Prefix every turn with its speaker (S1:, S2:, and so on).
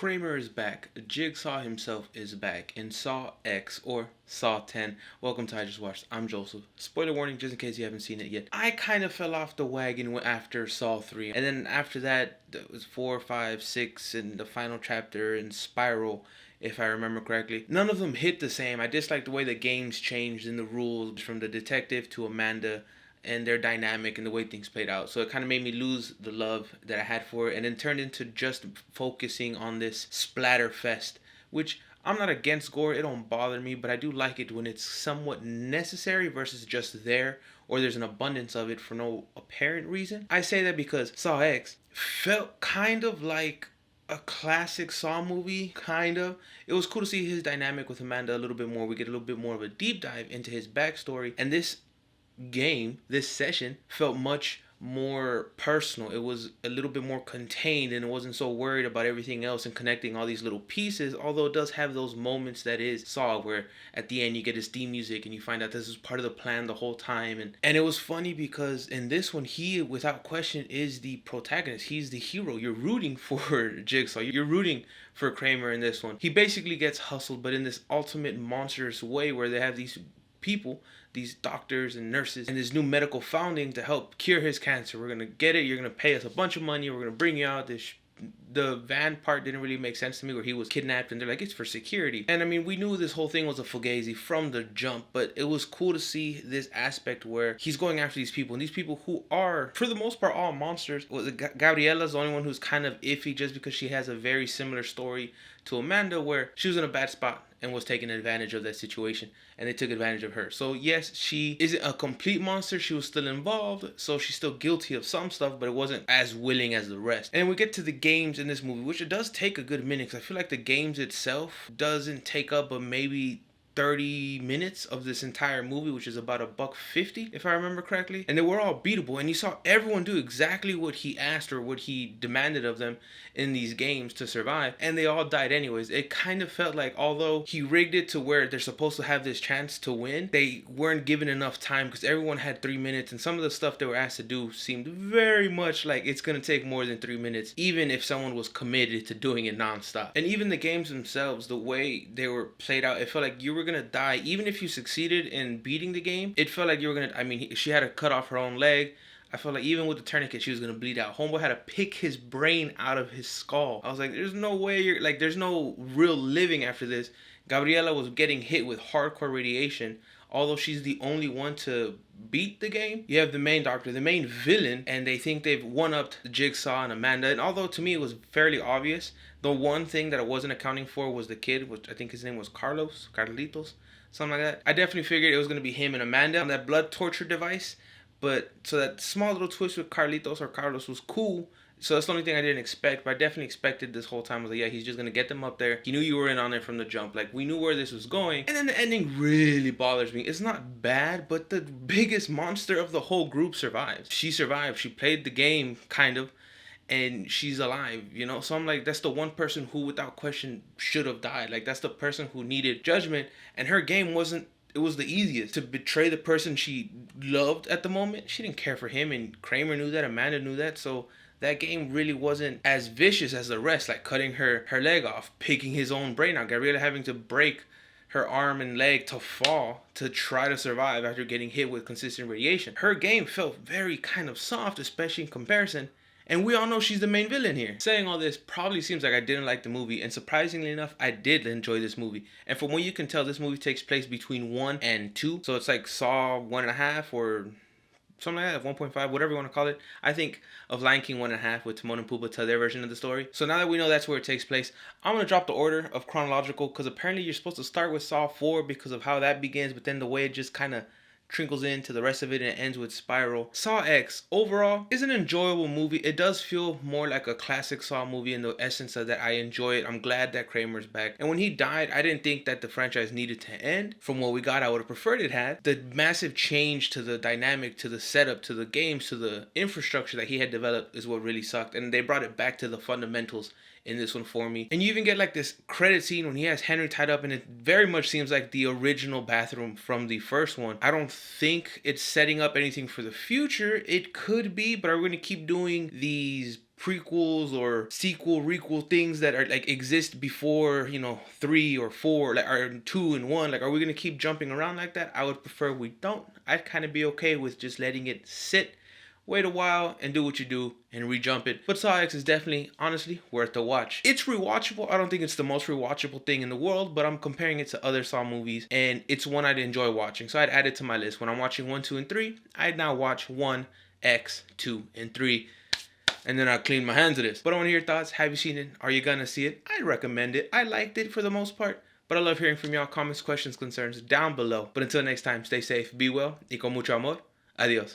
S1: Kramer is back. Jigsaw himself is back in Saw X or Saw 10. Welcome to IJustWatched. I'm Joseph. Spoiler warning just in case you haven't seen it yet. I kind of fell off the wagon after Saw 3. And then after that, it was 4, 5, 6, and the final chapter in Spiral, if I remember correctly. None of them hit the same. I dislike the way the games changed in the rules from the detective to Amanda and their dynamic and the way things played out. So it kind of made me lose the love that I had for it and then turned into just focusing on this splatter fest, which I'm not against gore, it don't bother me, but I do like it when it's somewhat necessary versus just there or there's an abundance of it for no apparent reason. I say that because Saw X felt kind of like a classic Saw movie, kind of. It was cool to see his dynamic with Amanda a little bit more. We get a little bit more of a deep dive into his backstory, and this session felt much more personal. It was a little bit more contained and it wasn't so worried about everything else and connecting all these little pieces, although it does have those moments that is Saw where at the end you get his theme music and you find out this is part of the plan the whole time. And it was funny because in this one he without question is the protagonist. He's the hero. You're rooting for Jigsaw. You're rooting for Kramer in this one. He basically gets hustled, but in this ultimate monstrous way where they have these people, these doctors and nurses, and this new medical founding to help cure his cancer. We're gonna get it. You're gonna pay us a bunch of money. We're gonna bring you out. The van part didn't really make sense to me, where he was kidnapped and they're like, it's for security. And I mean, we knew this whole thing was a fugazi from the jump, but it was cool to see this aspect where he's going after these people, and these people who are for the most part all monsters. Well, Gabriella's the only one who's kind of iffy just because she has a very similar story to Amanda, where she was in a bad spot and was taking advantage of that situation, and they took advantage of her. So yes, she isn't a complete monster. She was still involved, so she's still guilty of some stuff, but it wasn't as willing as the rest. And we get to the games in this movie, which it does take a good minute, because I feel like the games itself doesn't take up but maybe 30 minutes of this entire movie, which is about $1.50 if I remember correctly, and they were all beatable, and you saw everyone do exactly what he asked or what he demanded of them in these games to survive, and they all died anyways. It kind of felt like although he rigged it to where they're supposed to have this chance to win, they weren't given enough time because everyone had 3 minutes, and some of the stuff they were asked to do seemed very much like it's gonna take more than 3 minutes, even if someone was committed to doing it nonstop. And even the games themselves, the way they were played out, it felt like you were gonna die even if you succeeded in beating the game. It felt like you were gonna, I mean, she had to cut off her own leg. I felt like even with the tourniquet she was gonna bleed out. Homeboy had to pick his brain out of his skull. I was like, there's no way you're like, there's no real living after this. Gabriella was getting hit with hardcore radiation, although she's the only one to beat the game. You have the main doctor, the main villain, and they think they've one-upped Jigsaw and Amanda. And although to me it was fairly obvious, the one thing that I wasn't accounting for was the kid, which I think his name was Carlitos, something like that. I definitely figured it was going to be him and Amanda on that blood torture device. But so that small little twist with Carlitos or Carlos was cool. So that's the only thing I didn't expect, but I definitely expected this whole time. I was like, yeah, he's just going to get them up there. He knew you were in on it from the jump. Like, we knew where this was going. And then the ending really bothers me. It's not bad, but the biggest monster of the whole group survives. She survived. She played the game, kind of, and she's alive, you know? So I'm like, that's the one person who, without question, should have died. Like, that's the person who needed judgment, and her game wasn't, it was the easiest to betray the person she loved at the moment. She didn't care for him, and Kramer knew that, Amanda knew that, so that game really wasn't as vicious as the rest, like cutting her leg off, picking his own brain out, Gabriella having to break her arm and leg to fall to try to survive after getting hit with consistent radiation. Her game felt very kind of soft, especially in comparison. And we all know she's the main villain here. Saying all this probably seems like I didn't like the movie, and surprisingly enough, I did enjoy this movie. And from what you can tell, this movie takes place between 1 and 2. So it's like Saw 1.5 or something like that, 1.5, whatever you want to call it. I think of Lion King 1.5 with Timon and Pumbaa tell their version of the story. So now that we know that's where it takes place, I'm going to drop the order of chronological, because apparently you're supposed to start with Saw 4 because of how that begins, but then the way it just kind of trickles into the rest of it and it ends with Spiral. Saw X overall is an enjoyable movie. It does feel more like a classic Saw movie in the essence of that. I enjoy it. I'm glad that Kramer's back. And when he died, I didn't think that the franchise needed to end. From what we got, I would have preferred it had. The massive change to the dynamic, to the setup, to the games, to the infrastructure that he had developed is what really sucked. And they brought it back to the fundamentals in this one for me. And you even get like this credit scene when he has Henry tied up, and it very much seems like the original bathroom from the first one. I don't think it's setting up anything for the future. It could be, but are we going to keep doing these prequels or sequel requel things that are like exist before, you know, 3 or 4, like, or 2 and 1? Like, are we gonna keep jumping around like that? I would prefer we don't. I'd kind of be okay with just letting it sit, wait a while, and do what you do and re-jump it. But Saw X is definitely, honestly, worth the watch. It's rewatchable. I don't think it's the most rewatchable thing in the world, but I'm comparing it to other Saw movies, and it's one I'd enjoy watching. So I'd add it to my list. When I'm watching 1, 2, and 3, I'd now watch 1, X, 2, and 3. And then I'll clean my hands of this. But I want to hear your thoughts. Have you seen it? Are you gonna see it? I'd recommend it. I liked it for the most part. But I love hearing from y'all. Comments, questions, concerns down below. But until next time, stay safe, be well, y con mucho amor. Adios.